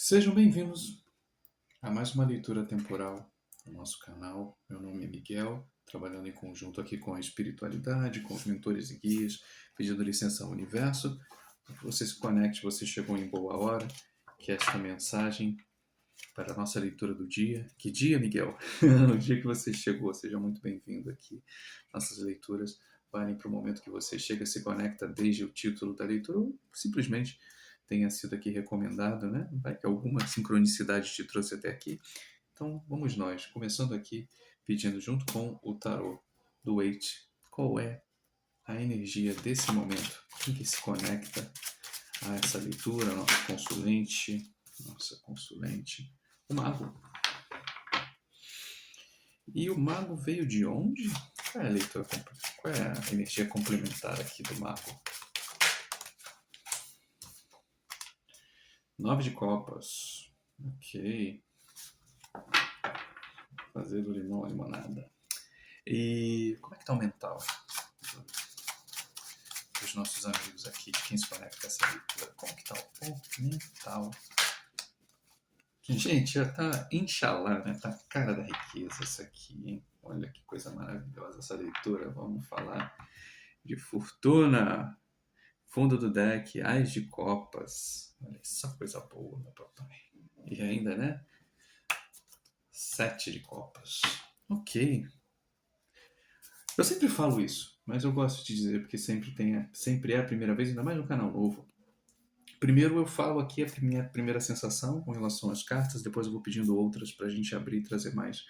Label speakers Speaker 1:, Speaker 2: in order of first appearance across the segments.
Speaker 1: Sejam bem-vindos a mais uma leitura temporal no nosso canal. Meu nome é Miguel, trabalhando em conjunto aqui com a espiritualidade, com os mentores e guias, pedindo licença ao universo. Você se conecte, você chegou em boa hora, que esta mensagem para a nossa leitura do dia. Que dia, Miguel? No dia que você chegou, seja muito bem-vindo aqui. Nossas leituras valem para o momento que você chega, se conecta desde o título da leitura, ou simplesmente tenha sido aqui recomendado, né? Vai que alguma sincronicidade te trouxe até aqui. Então, vamos nós, começando aqui, pedindo junto com o tarô do Eight, qual é a energia desse momento? Quem que se conecta a essa leitura? Nossa consulente, o mago. E o mago veio de onde? Qual é a leitura? Qual é a energia complementar aqui do mago? 9 de copas. Ok. Fazer do limão a limonada. E como é que tá o mental dos nossos amigos aqui, de quem se conecta com essa leitura? Como que tá o mental? Gente, já tá, Inxalá, né? Tá a cara da riqueza isso aqui, hein? Olha que coisa maravilhosa essa leitura. Vamos falar de fortuna. Fundo do deck, Ás de copas. Olha só coisa boa, meu papai. E ainda, né? 7 de copas. Ok. Eu sempre falo isso, mas eu gosto de dizer porque sempre é a primeira vez, ainda mais no canal novo. Primeiro eu falo aqui a minha primeira sensação com relação às cartas, depois eu vou pedindo outras para a gente abrir e trazer mais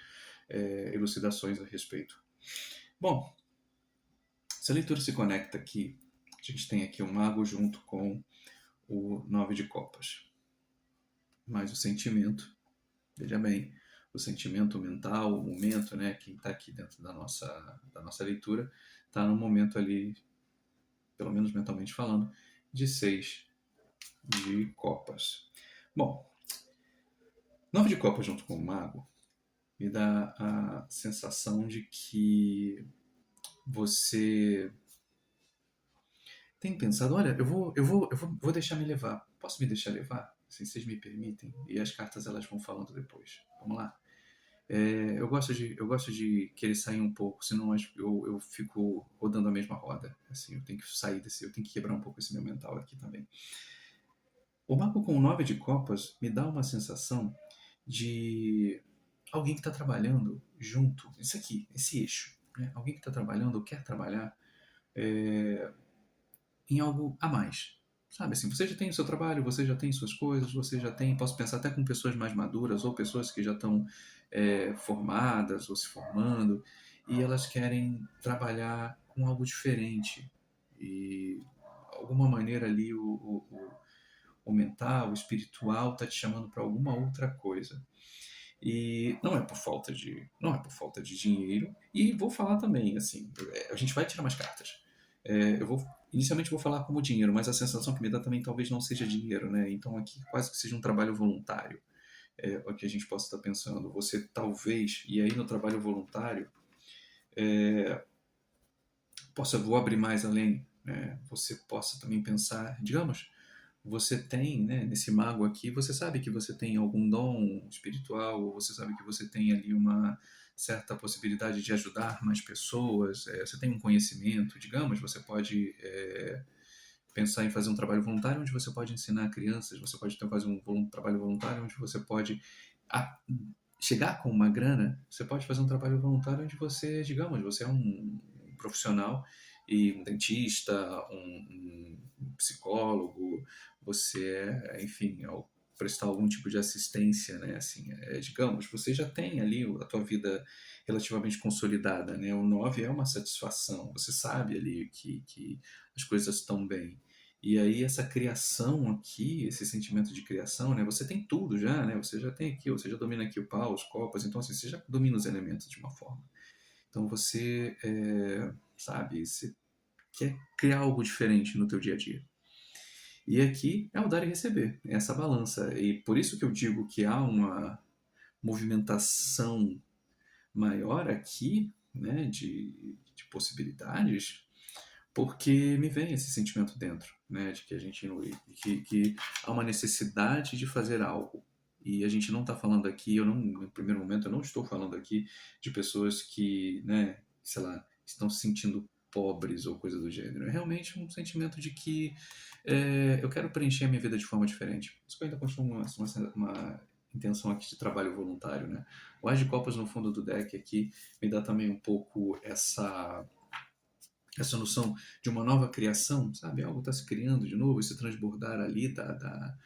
Speaker 1: elucidações a respeito. Bom, se a leitura se conecta aqui, a gente tem aqui o mago junto com o 9 de copas. Mas o sentimento, veja bem, o sentimento mental, o momento, né, que está aqui dentro da nossa leitura, está num momento ali, pelo menos mentalmente falando, de 6 de copas. Bom, 9 de copas junto com o mago me dá a sensação de que você tem pensado, olha, vou deixar me levar. Posso me deixar levar? Se vocês me permitem. E as cartas elas vão falando depois. Vamos lá. Eu gosto de querer sair um pouco, senão eu fico rodando a mesma roda. Assim, eu tenho que sair eu tenho que quebrar um pouco esse meu mental aqui também. O mago com 9 de copas me dá uma sensação de alguém que está trabalhando junto, isso aqui, esse eixo. Né? Alguém que está trabalhando ou quer trabalhar em algo a mais. Sabe assim, você já tem o seu trabalho, você já tem suas coisas, você já tem, posso pensar até com pessoas mais maduras ou pessoas que já estão formadas ou se formando e elas querem trabalhar com algo diferente e alguma maneira ali o mental, o espiritual está te chamando para alguma outra coisa. E não é por falta de dinheiro. E vou falar também, assim, a gente vai tirar mais cartas. Inicialmente vou falar como dinheiro, mas a sensação que me dá também talvez não seja dinheiro, né? Então aqui quase que seja um trabalho voluntário, o que a gente possa estar pensando. Você talvez, e aí no trabalho voluntário, vou abrir mais além, né? Você possa também pensar, digamos, você tem, né, nesse mago aqui, você sabe que você tem algum dom espiritual, ou você sabe que você tem ali uma certa possibilidade de ajudar mais pessoas, você tem um conhecimento, digamos, você pode pensar em fazer um trabalho voluntário onde você pode ensinar crianças, você pode fazer um trabalho voluntário onde você pode a, chegar com uma grana, você pode fazer um trabalho voluntário onde você, digamos, você é um profissional e um dentista, um psicólogo, você é, enfim, ao prestar algum tipo de assistência, né, assim, digamos, você já tem ali a tua vida relativamente consolidada, né, o 9 é uma satisfação, você sabe ali que as coisas estão bem. E aí essa criação aqui, esse sentimento de criação, né? Você tem tudo já, né? Você já tem aqui, você já domina aqui o pau, os copas, então assim, você já domina os elementos de uma forma. Então você, sabe, você quer criar algo diferente no teu dia a dia. E aqui é o dar e receber, é essa balança. E por isso que eu digo que há uma movimentação maior aqui, né, de possibilidades, porque me vem esse sentimento dentro, né, de que a gente que há uma necessidade de fazer algo. E a gente não está falando aqui, eu não, no primeiro momento, eu não estou falando aqui de pessoas que, né, sei lá, estão se sentindo pobres ou coisa do gênero. É realmente um sentimento de que eu quero preencher a minha vida de forma diferente. Por isso que eu ainda continuo uma intenção aqui de trabalho voluntário, né? O As de Copas no fundo do deck aqui me dá também um pouco essa noção de uma nova criação, sabe? Algo está se criando de novo, esse transbordar ali da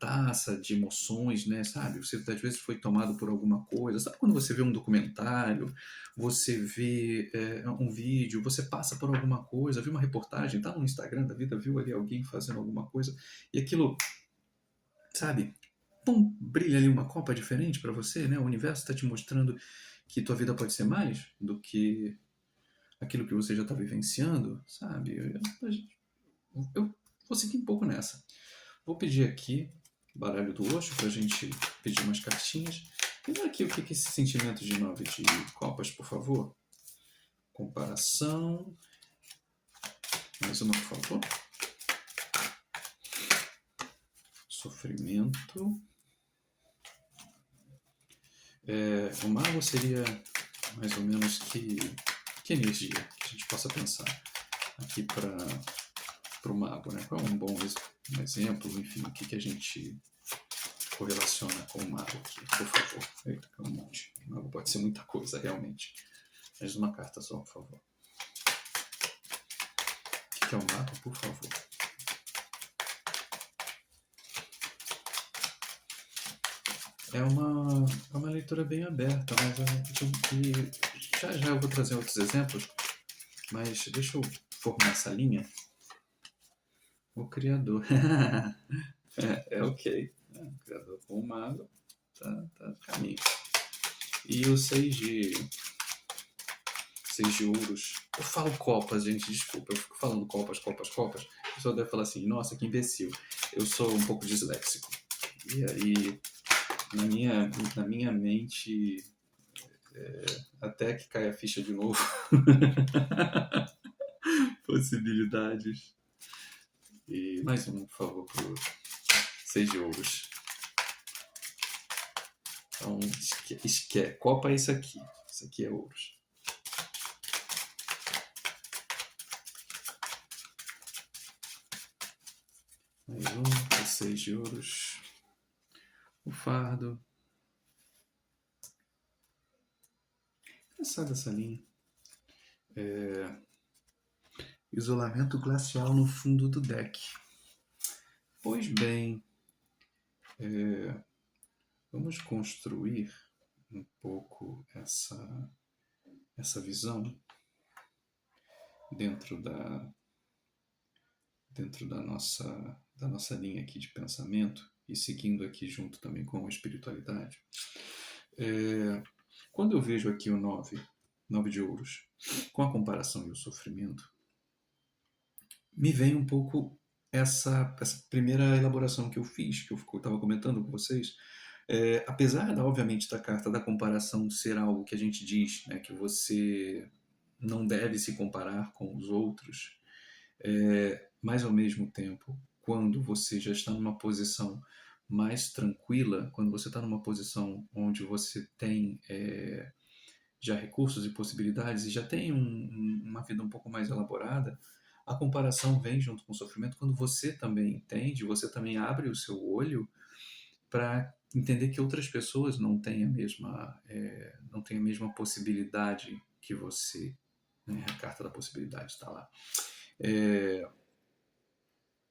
Speaker 1: taça, de emoções, né? Sabe? Você às vezes foi tomado por alguma coisa. Sabe quando você vê um documentário, você vê um vídeo, você passa por alguma coisa, viu uma reportagem, tá no Instagram da vida, viu ali alguém fazendo alguma coisa, e aquilo, sabe? Pum, brilha ali uma copa diferente para você, né? O universo está te mostrando que tua vida pode ser mais do que aquilo que você já está vivenciando, sabe? Eu vou seguir um pouco nessa. Vou pedir aqui baralho do Osho para a gente pedir umas cartinhas. E dá aqui o que é esse sentimento de 9 de copas, por favor. Comparação. Mais uma, por favor. Sofrimento. O mago seria mais ou menos que energia que a gente possa pensar aqui para o mago, né? Qual é um bom exemplo, enfim, o que a gente correlaciona com o mago aqui, por favor. Eita, que é um monte. O mago pode ser muita coisa, realmente. Mais uma carta só, por favor. O que é o mago, por favor? É uma leitura bem aberta, mas já eu vou trazer outros exemplos, mas deixa eu formar essa linha. O criador. Ok. O criador com o mago tá no caminho. E o 6 de ouros. Eu falo copas, gente, desculpa. Eu fico falando copas. A pessoa deve falar assim, nossa, que imbecil. Eu sou um pouco disléxico. E aí, na minha mente, até que caia a ficha de novo. Possibilidades. E mais um, por favor, pro 6 de ouros. Então, copa é isso aqui. Isso aqui é ouros. Mais um, 6 de ouros. O fardo. Engraçada essa linha. Isolamento glacial no fundo do deck. Pois bem, vamos construir um pouco essa visão dentro da nossa linha aqui de pensamento e seguindo aqui junto também com a espiritualidade. Quando eu vejo aqui o 9 de ouros, com a comparação e o sofrimento, me vem um pouco essa primeira elaboração que eu fiz, que eu estava comentando com vocês. Apesar, obviamente, da carta da comparação ser algo que a gente diz, né, que você não deve se comparar com os outros, mas ao mesmo tempo, quando você já está numa posição mais tranquila, quando você está numa posição onde você tem já recursos e possibilidades e já tem uma vida um pouco mais elaborada, a comparação vem junto com o sofrimento quando você também entende, você também abre o seu olho para entender que outras pessoas não têm não têm a mesma possibilidade que você. Né? A carta da possibilidade está lá.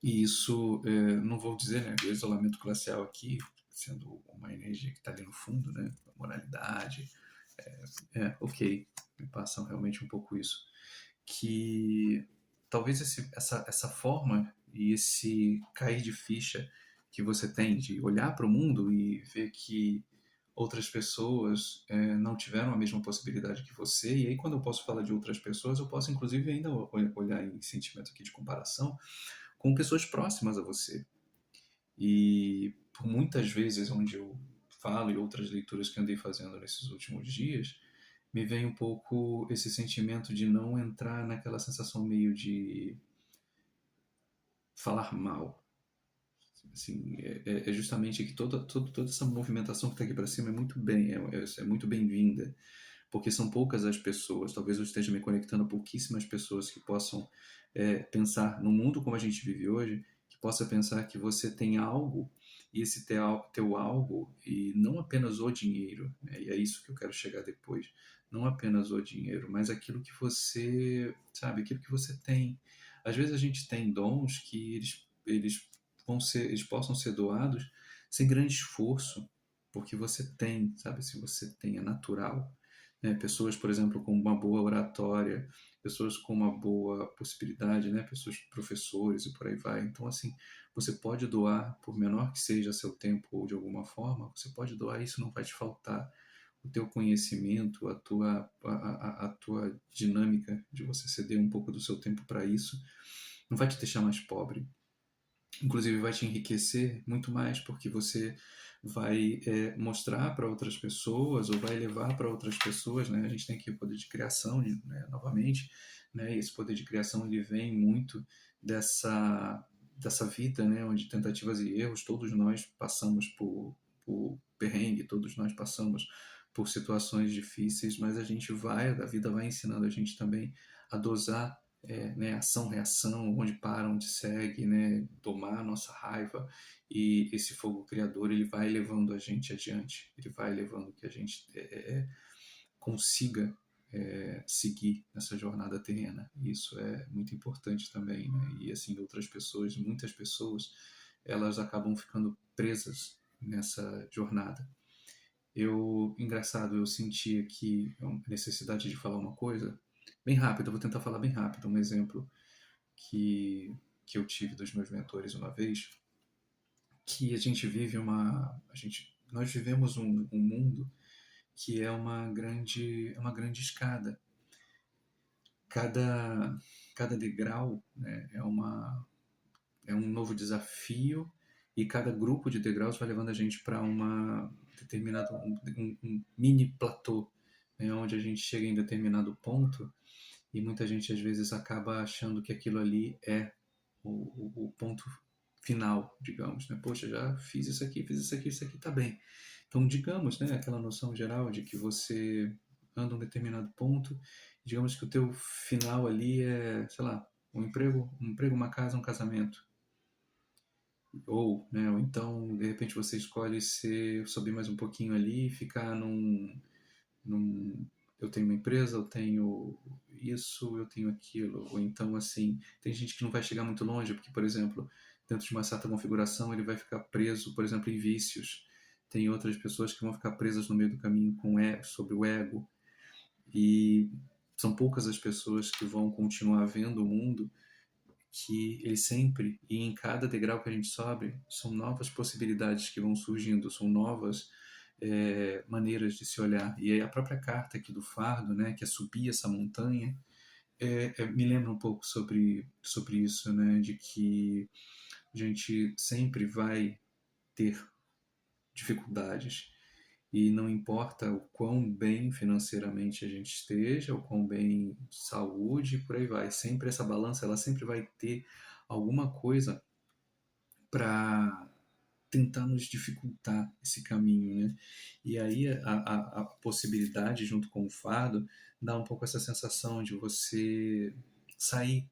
Speaker 1: E isso, não vou dizer, né, do isolamento glacial aqui, sendo uma energia que está ali no fundo, né, a moralidade, ok, me passam realmente um pouco isso. Que talvez essa forma e esse cair de ficha que você tem de olhar para o mundo e ver que outras pessoas não tiveram a mesma possibilidade que você, e aí quando eu posso falar de outras pessoas, eu posso inclusive ainda olhar em sentimento aqui de comparação com pessoas próximas a você. E por muitas vezes onde eu falo e outras leituras que andei fazendo nesses últimos dias, me vem um pouco esse sentimento de não entrar naquela sensação meio de falar mal. Assim, é justamente que toda essa movimentação que está aqui para cima é muito é muito bem-vinda, porque são poucas as pessoas, talvez eu esteja me conectando a pouquíssimas pessoas que possam pensar no mundo como a gente vive hoje, que possa pensar que você tem algo, e esse teu algo, e não apenas o dinheiro, né? E é isso que eu quero chegar depois, não apenas o dinheiro, mas aquilo que você, sabe, aquilo que você tem. Às vezes a gente tem dons que eles possam ser doados sem grande esforço, porque você tem, sabe, se você tem, é natural, né? Pessoas, por exemplo, com uma boa oratória, pessoas com uma boa possibilidade, né? Pessoas, professores e por aí vai. Então, assim, você pode doar, por menor que seja seu tempo ou de alguma forma, você pode doar, isso não vai te faltar. O teu conhecimento, a tua dinâmica de você ceder um pouco do seu tempo para isso, não vai te deixar mais pobre. Inclusive vai te enriquecer muito mais, porque você vai mostrar para outras pessoas ou vai levar para outras pessoas, né? A gente tem aqui o poder de criação, né, novamente, né? E esse poder de criação ele vem muito dessa vida, né? Onde tentativas e erros, todos nós passamos por perrengue, todos nós passamos por situações difíceis, mas a vida vai ensinando a gente também a dosar né, ação-reação, onde para, onde segue, né, domar a nossa raiva, e esse fogo criador ele vai levando a gente adiante, ele vai levando que a gente consiga seguir nessa jornada terrena. E isso é muito importante também, né? E assim outras pessoas, muitas pessoas, elas acabam ficando presas nessa jornada. Engraçado, eu senti aqui a necessidade de falar uma coisa bem rápido, eu vou tentar falar bem rápido, um exemplo que eu tive dos meus mentores uma vez, que a gente vive nós vivemos um mundo que é uma grande escada. Cada degrau, né, é um novo desafio e cada grupo de degraus vai levando a gente para uma determinado um mini platô, né, onde a gente chega em determinado ponto e muita gente às vezes acaba achando que aquilo ali é o ponto final, digamos, né? Poxa, já fiz isso aqui tá bem. Então, digamos, né, aquela noção geral de que você anda um determinado ponto, digamos que o teu final ali é, sei lá, um emprego, uma casa, um casamento. Ou então, de repente você escolhe subir mais um pouquinho ali e ficar num eu tenho uma empresa, eu tenho isso, eu tenho aquilo. Ou então, assim, tem gente que não vai chegar muito longe, porque, por exemplo, dentro de uma certa configuração, ele vai ficar preso, por exemplo, em vícios. Tem outras pessoas que vão ficar presas no meio do caminho sobre o ego. E são poucas as pessoas que vão continuar vendo o mundo que ele sempre, e em cada degrau que a gente sobe, são novas possibilidades que vão surgindo, são novas maneiras de se olhar. E aí a própria carta aqui do fardo, né, que é subir essa montanha, me lembra um pouco sobre isso, né, de que a gente sempre vai ter dificuldades e não importa o quão bem financeiramente a gente esteja, o quão bem de saúde, por aí vai. Sempre essa balança, ela sempre vai ter alguma coisa para tentar nos dificultar esse caminho, né? E aí a possibilidade, junto com o fardo, dá um pouco essa sensação de você sair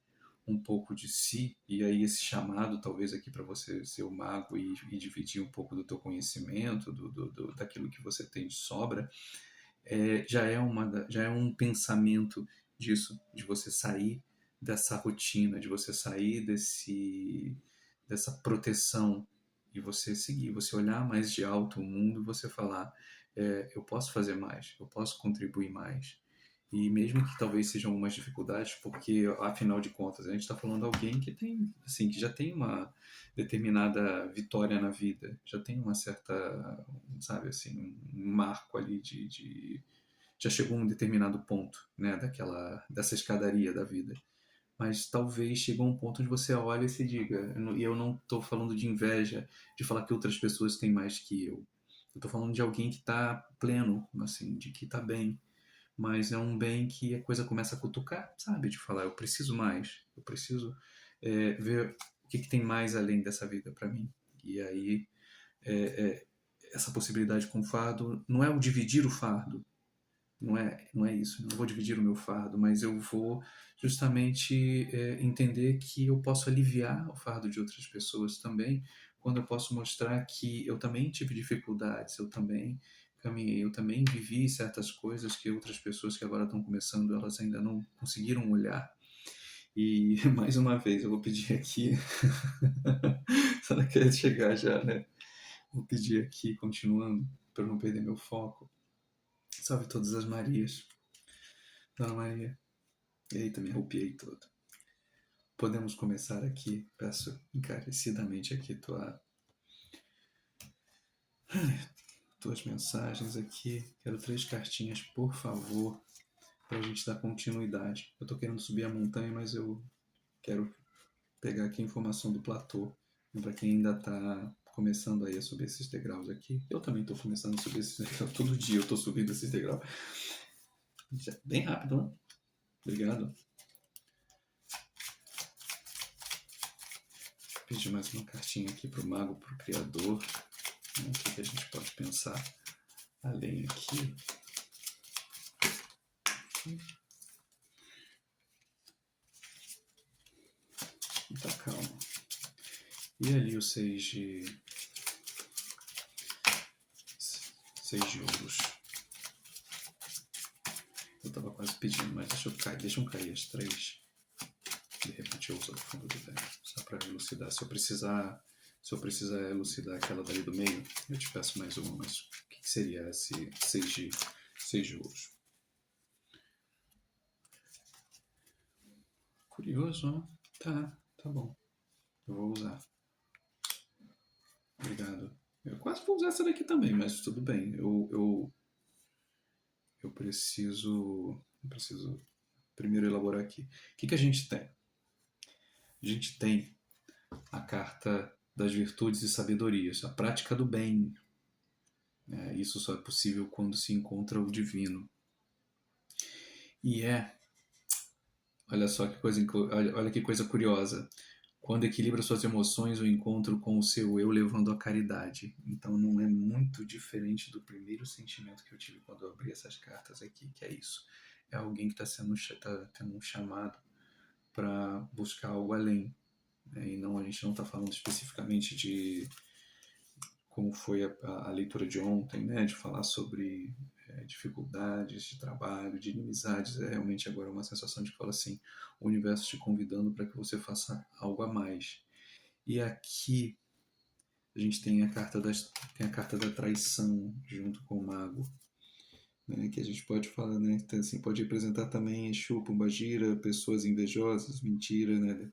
Speaker 1: um pouco de si, e aí esse chamado talvez aqui para você ser o mago e dividir um pouco do teu conhecimento, daquilo que você tem de sobra, já é um pensamento disso, de você sair dessa rotina, de você sair dessa proteção e você seguir, você olhar mais de alto o mundo e você falar, eu posso fazer mais, eu posso contribuir mais. E mesmo que talvez sejam algumas dificuldades, porque afinal de contas a gente está falando de alguém que tem, assim, que já tem uma determinada vitória na vida, já tem uma certa, sabe, assim, um marco ali já chegou a um determinado ponto, né, dessa escadaria da vida. Mas talvez chegou a um ponto onde você olha e se diga, e eu não estou falando de inveja, de falar que outras pessoas têm mais que eu. Eu estou falando de alguém que está pleno, assim, de que está bem. mas é um bem que a coisa começa a cutucar, sabe? De falar, eu preciso mais, eu preciso ver o que tem mais além dessa vida para mim. E aí, é, é, essa possibilidade com o fardo não é o dividir o fardo, não é isso. Eu não vou dividir o meu fardo, mas eu vou justamente entender que eu posso aliviar o fardo de outras pessoas também, quando eu posso mostrar que eu também tive dificuldades, eu também caminhei, eu também vivi certas coisas que outras pessoas que agora estão começando, elas ainda não conseguiram olhar. E mais uma vez, eu vou pedir aqui, só não quer chegar já, né? Vou pedir aqui, continuando, para não perder meu foco. Salve todas as Marias. Dona Maria. Eita, me arrupiei todo. Podemos começar aqui, peço encarecidamente aqui tuas mensagens aqui. Quero 3 cartinhas, por favor, para a gente dar continuidade. Eu estou querendo subir a montanha, mas eu quero pegar aqui a informação do platô. Para quem ainda está começando aí a subir esses degraus aqui. Eu também estou começando a subir esses degraus. Todo dia eu estou subindo esses degraus. Bem rápido, né? Obrigado. Pedir mais uma cartinha aqui para o mago, para o criador. O que a gente pode pensar além aqui? Muita calma. E ali o 6 de ouros. Eu tava quase pedindo, mas deixa eu cair as 3. De repente eu uso o fundo do velho, só para elucidar. Se eu precisar elucidar aquela dali do meio, eu te peço mais uma, mas o que seria esse 6 de ouros? Curioso, né? Tá bom. Eu vou usar. Obrigado. Eu quase vou usar essa daqui também, mas tudo bem. Eu preciso primeiro elaborar aqui. O que a gente tem? A gente tem a carta das virtudes e sabedorias, a prática do bem. Isso só é possível quando se encontra o divino. E olha só que coisa, olha que coisa curiosa. Quando equilibra suas emoções, o encontro com o seu eu levando à caridade. Então não é muito diferente do primeiro sentimento que eu tive quando eu abri essas cartas aqui, que é isso. É alguém que está tendo um chamado para buscar algo além. E não, a gente não está falando especificamente de como foi a leitura de ontem, né, de falar sobre dificuldades de trabalho, de inimizades. É realmente agora uma sensação de que fala assim, o universo te convidando para que você faça algo a mais. E aqui a gente tem a carta da traição junto com o mago, né, que a gente pode falar, né, então, assim, pode representar também Exu, Pombagira, pessoas invejosas, mentira, né.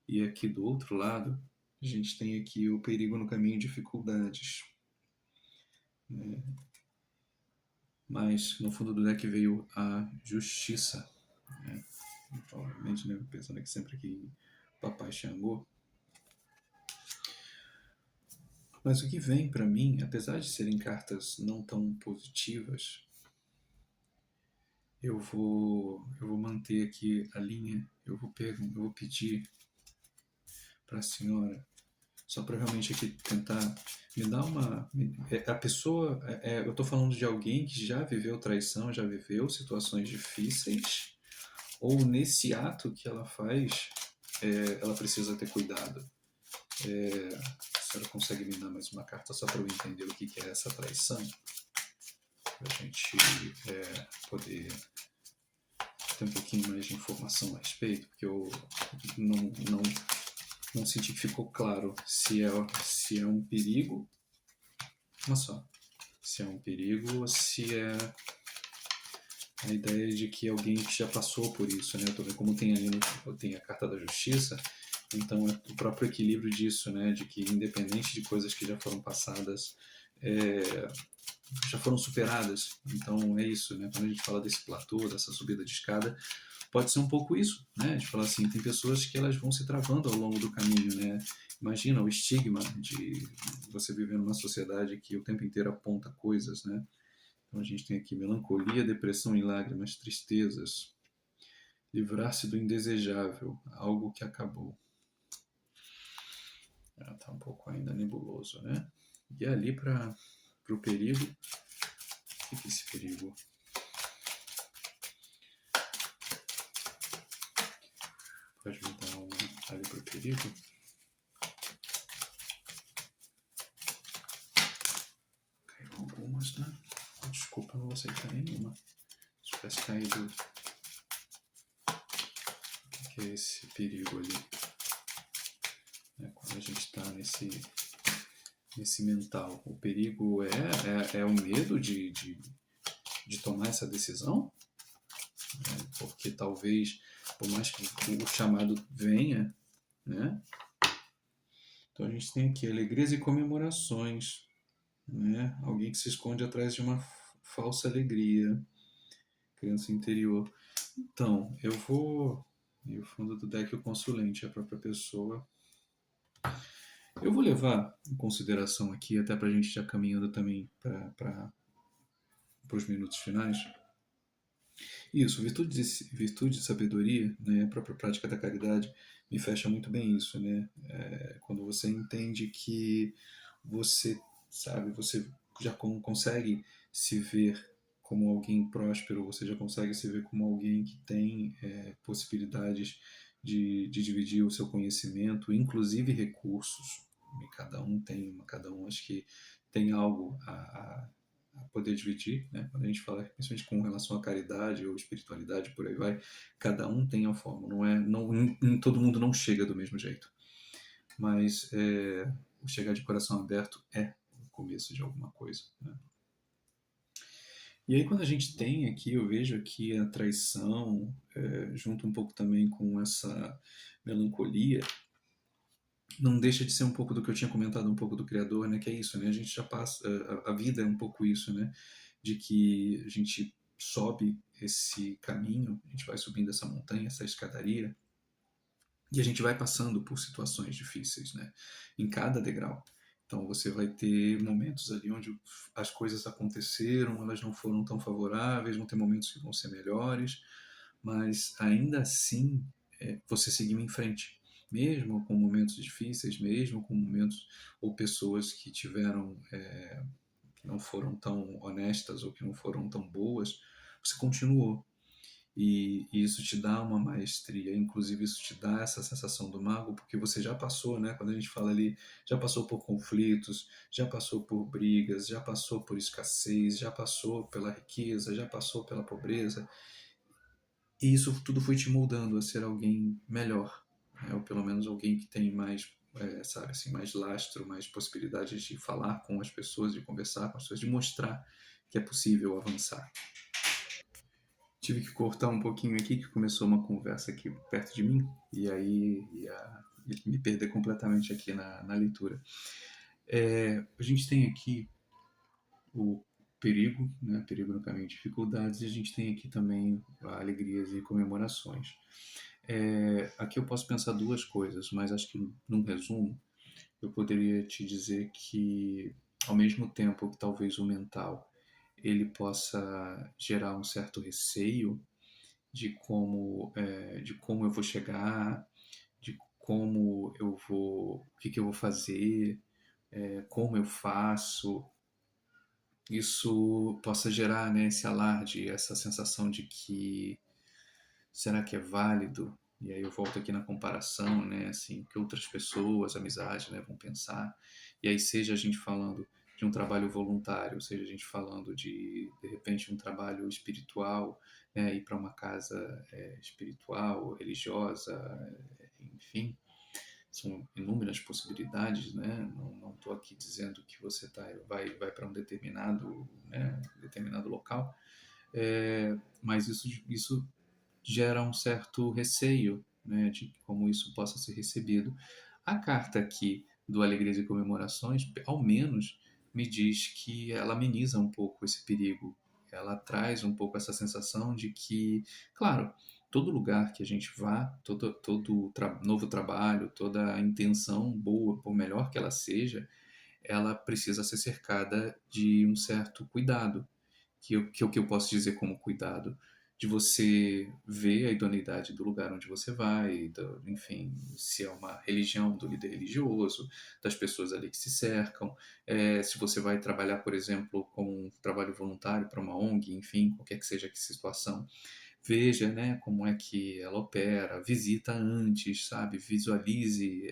Speaker 1: E aqui do outro lado a gente tem aqui o perigo no caminho, dificuldades, né? Mas no fundo do deck veio a justiça, né? Provavelmente, né, pensando aqui sempre aqui em Papai Xangô. Mas o que vem para mim, apesar de serem cartas não tão positivas, eu vou manter aqui a linha, eu vou pedir para a senhora, só para realmente aqui tentar me dar a pessoa, eu estou falando de alguém que já viveu traição, já viveu situações difíceis, ou nesse ato que ela faz, ela precisa ter cuidado. A senhora consegue me dar mais uma carta só para eu entender o que é essa traição? Para a gente poder ter um pouquinho mais de informação a respeito, porque eu não senti que ficou claro se é um perigo, uma só, se é um perigo ou se é a ideia de que alguém que já passou por isso, né? Como tem ali tem a carta da justiça, então é o próprio equilíbrio disso, né? De que independente de coisas que já foram passadas, já foram superadas. Então é isso, né? Quando a gente fala desse platô, dessa subida de escada, pode ser um pouco isso, né? De falar assim, tem pessoas que elas vão se travando ao longo do caminho, né? Imagina o estigma de você viver numa sociedade que o tempo inteiro aponta coisas, né? Então a gente tem aqui melancolia, depressão e lágrimas, tristezas, livrar-se do indesejável, algo que acabou. Tá um pouco ainda nebuloso, né? E ali para o perigo, o que é esse perigo? Pode me dar uma ali para o perigo? Caiu algumas, né? Desculpa, não vou aceitar nenhuma. Se tivesse caído. O que é esse perigo ali? Quando a gente está nesse mental, o perigo é o medo de tomar essa decisão, porque talvez, por mais que o chamado venha, né? Então a gente tem aqui alegrias e comemorações, né? Alguém que se esconde atrás de uma falsa alegria, criança interior. Então, eu vou. E o fundo do deck, o consulente, a própria pessoa. Eu vou levar em consideração aqui, até para a gente já caminhando também para os minutos finais. Isso, virtude e sabedoria, né, a própria prática da caridade, me fecha muito bem isso, né? Quando você entende que você, sabe, você já consegue se ver como alguém próspero, você já consegue se ver como alguém que tem possibilidades de dividir o seu conhecimento, inclusive recursos. E cada um acho que tem algo a poder dividir, né? Quando a gente fala, principalmente com relação à caridade ou espiritualidade, por aí vai, cada um tem a forma, todo mundo não chega do mesmo jeito. Mas o chegar de coração aberto é o começo de alguma coisa, né? E aí quando a gente tem aqui, eu vejo aqui a traição, junto um pouco também com essa melancolia, não deixa de ser um pouco do que eu tinha comentado um pouco do Criador, né? Que é isso, né? A gente já passa, a vida é um pouco isso, né? De que a gente sobe esse caminho, a gente vai subindo essa montanha, essa escadaria, e a gente vai passando por situações difíceis, né? Em cada degrau. Então você vai ter momentos ali onde as coisas aconteceram, elas não foram tão favoráveis, vão ter momentos que vão ser melhores, mas ainda assim você seguiu em frente. Mesmo com momentos difíceis, mesmo com momentos ou pessoas que tiveram, que não foram tão honestas ou que não foram tão boas, você continuou. E isso te dá uma maestria, inclusive isso te dá essa sensação do mago, porque você já passou, né? Quando a gente fala ali, já passou por conflitos, já passou por brigas, já passou por escassez, já passou pela riqueza, já passou pela pobreza, e isso tudo foi te moldando a ser alguém melhor, né? Ou pelo menos alguém que tem mais, sabe, assim, mais lastro, mais possibilidades de falar com as pessoas, de conversar com as pessoas, de mostrar que é possível avançar. Tive que cortar um pouquinho aqui, que começou uma conversa aqui perto de mim, e aí ia me perder completamente aqui na leitura. A gente tem aqui o perigo, né? Perigo no caminho de dificuldades, e a gente tem aqui também alegrias e comemorações. Aqui eu posso pensar duas coisas, mas acho que num resumo eu poderia te dizer que, ao mesmo tempo que talvez o mental ele possa gerar um certo receio de como eu vou chegar, de como eu vou, o que eu vou fazer, como eu faço, isso possa gerar, né, esse alarde, essa sensação de que será que é válido? E aí eu volto aqui na comparação, né, assim, que outras pessoas, amizade, né, vão pensar. E aí seja a gente falando de um trabalho voluntário, seja a gente falando de repente, um trabalho espiritual, né, ir para uma casa espiritual, religiosa, enfim, são inúmeras possibilidades, né? Não estou aqui dizendo que você vai para um determinado local, mas isso gera um certo receio, né, de como isso possa ser recebido. A carta aqui do Alegrias e Comemorações, ao menos, me diz que ela ameniza um pouco esse perigo. Ela traz um pouco essa sensação de que, claro, todo lugar que a gente vá, todo novo trabalho, toda a intenção boa, por melhor que ela seja, ela precisa ser cercada de um certo cuidado, o que eu posso dizer como cuidado? De você ver a idoneidade do lugar onde você vai, enfim, se é uma religião, do líder religioso, das pessoas ali que se cercam, se você vai trabalhar, por exemplo, com um trabalho voluntário para uma ONG, enfim, qualquer que seja a situação, veja, né, como é que ela opera, visita antes, sabe, visualize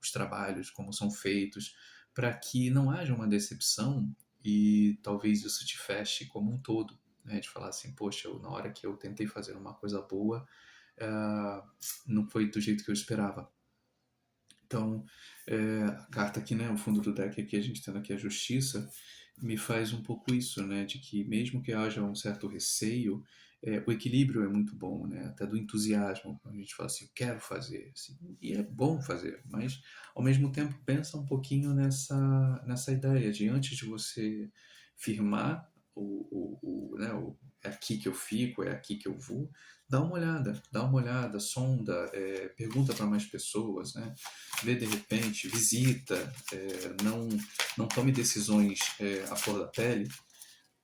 Speaker 1: os trabalhos, como são feitos, para que não haja uma decepção e talvez isso te feche como um todo, né, de falar assim, poxa, na hora que eu tentei fazer uma coisa boa, ah, não foi do jeito que eu esperava. Então, a carta aqui, né, o fundo do deck aqui, a gente tendo aqui a justiça, me faz um pouco isso, né, de que mesmo que haja um certo receio, o equilíbrio é muito bom, né, até do entusiasmo, quando a gente fala assim, eu quero fazer, assim, e é bom fazer, mas ao mesmo tempo pensa um pouquinho nessa ideia de antes de você firmar né, é aqui que eu fico, é aqui que eu vou, dá uma olhada, sonda, pergunta para mais pessoas, né, vê de repente, visita, não tome decisões à flor da pele,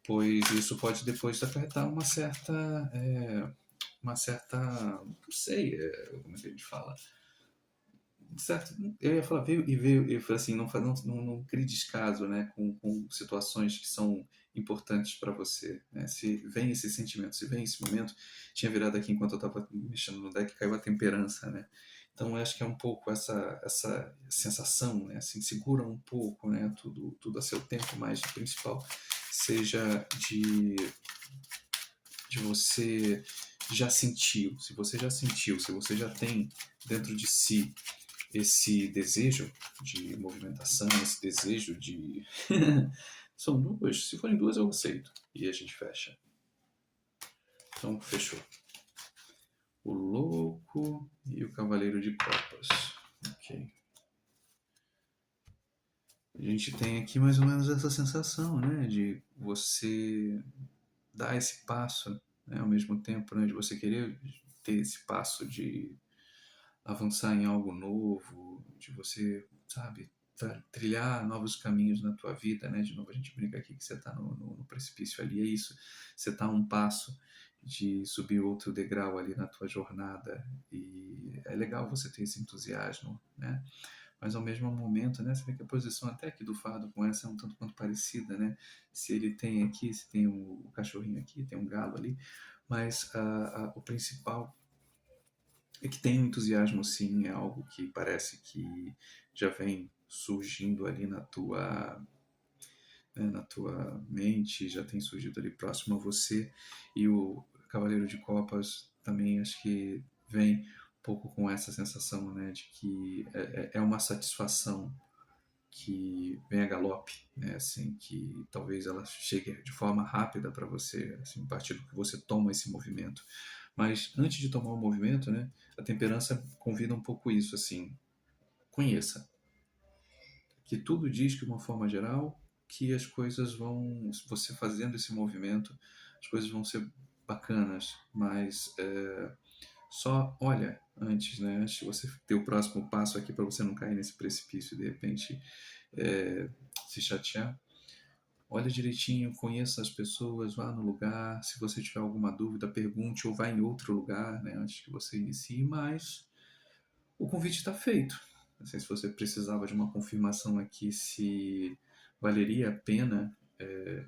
Speaker 1: pois isso pode depois acarretar uma certa, não sei, como é que a gente fala, certo, eu ia falar, veio, eu falei assim, não crie descaso, né, com situações que são importantes para você, né, se vem esse sentimento, se vem esse momento, tinha virado aqui enquanto eu estava mexendo no deck, caiu a temperança, né, então eu acho que é um pouco essa sensação, né, assim, segura um pouco, né, tudo a seu tempo, mas o principal seja de você já sentiu, se você já sentiu, se você já tem dentro de si esse desejo de movimentação, esse desejo de. São duas, se forem duas eu aceito. E a gente fecha. Então, fechou. O louco e o cavaleiro de copas. Ok. A gente tem aqui mais ou menos essa sensação, né? De você dar esse passo, né? Ao mesmo tempo, né? De você querer ter esse passo de avançar em algo novo, de você, sabe, trilhar novos caminhos na tua vida, né? De novo a gente brinca aqui que você está no precipício ali, é isso. Você está a um passo de subir outro degrau ali na tua jornada e é legal você ter esse entusiasmo, né? Mas ao mesmo momento, né, você vê que a posição até aqui do fardo com essa é um tanto quanto parecida, né? Se ele tem aqui, se tem o cachorrinho aqui, tem um galo ali, mas o principal é que tem um entusiasmo, sim, é algo que parece que já vem surgindo ali na tua mente, já tem surgido ali próximo a você. E o Cavaleiro de Copas também acho que vem um pouco com essa sensação, né, de que é uma satisfação que vem a galope, né, assim, que talvez ela chegue de forma rápida para você, assim, a partir do que você toma esse movimento. Mas antes de tomar o movimento, né, a temperança convida um pouco isso, assim, conheça. Que tudo diz que, de uma forma geral, que as coisas vão, você fazendo esse movimento, as coisas vão ser bacanas, mas só olha antes, né, antes de você ter o próximo passo aqui para você não cair nesse precipício e de repente se chatear. Olha direitinho, conheça as pessoas, vá no lugar. Se você tiver alguma dúvida, pergunte ou vá em outro lugar, né, antes que você inicie. Mas o convite está feito. Não sei se você precisava de uma confirmação aqui, se valeria a pena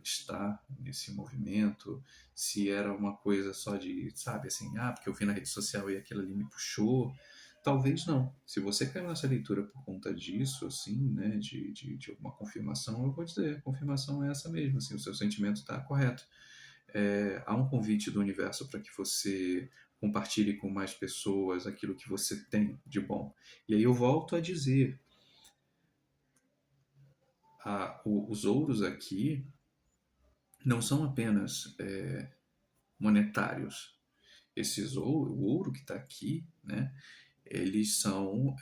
Speaker 1: estar nesse movimento, se era uma coisa só de, sabe, assim, porque eu vi na rede social e aquilo ali me puxou. Talvez não. Se você caiu nessa leitura por conta disso, assim, né, de alguma confirmação, eu vou dizer, a confirmação é essa mesmo, assim, o seu sentimento está correto. Há um convite do universo para que você compartilhe com mais pessoas aquilo que você tem de bom. E aí eu volto a dizer, os ouros aqui não são apenas monetários. O ouro que está aqui, né, eles são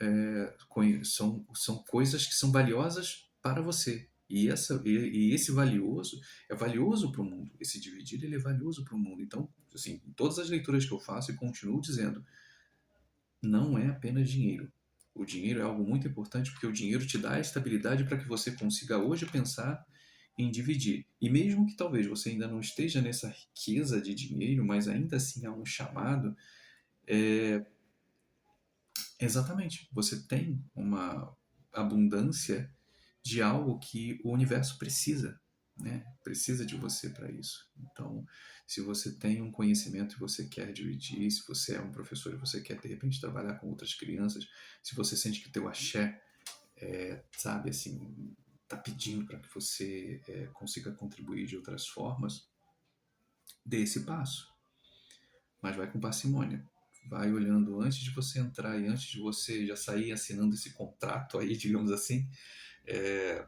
Speaker 1: coisas que são valiosas para você. E esse valioso é valioso para o mundo. Esse dividir ele é valioso para o mundo. Então, assim, em todas as leituras que eu faço, eu continuo dizendo, não é apenas dinheiro. O dinheiro é algo muito importante porque o dinheiro te dá a estabilidade para que você consiga hoje pensar em dividir. E mesmo que talvez você ainda não esteja nessa riqueza de dinheiro, mas ainda assim há um chamado, exatamente, você tem uma abundância de algo que o universo precisa, né? Precisa de você para isso. Então, se você tem um conhecimento e você quer dividir, se você é um professor e você quer de repente trabalhar com outras crianças, se você sente que o teu axé, sabe, assim, tá pedindo para que você consiga contribuir de outras formas, dê esse passo, mas vai com parcimônia. Vai olhando antes de você entrar e antes de você já sair assinando esse contrato aí, digamos assim. é,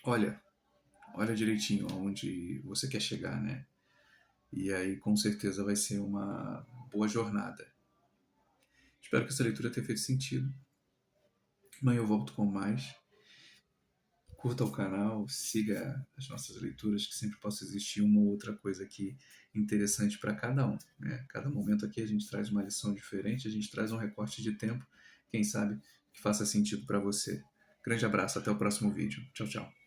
Speaker 1: olha, olha direitinho aonde você quer chegar, né? E aí com certeza vai ser uma boa jornada. Espero que essa leitura tenha feito sentido. Amanhã eu volto com mais. Curta o canal, siga as nossas leituras, que sempre possa existir uma ou outra coisa aqui interessante para cada um, né? Cada momento aqui a gente traz uma lição diferente, a gente traz um recorte de tempo, quem sabe que faça sentido para você. Grande abraço, até o próximo vídeo. Tchau, tchau.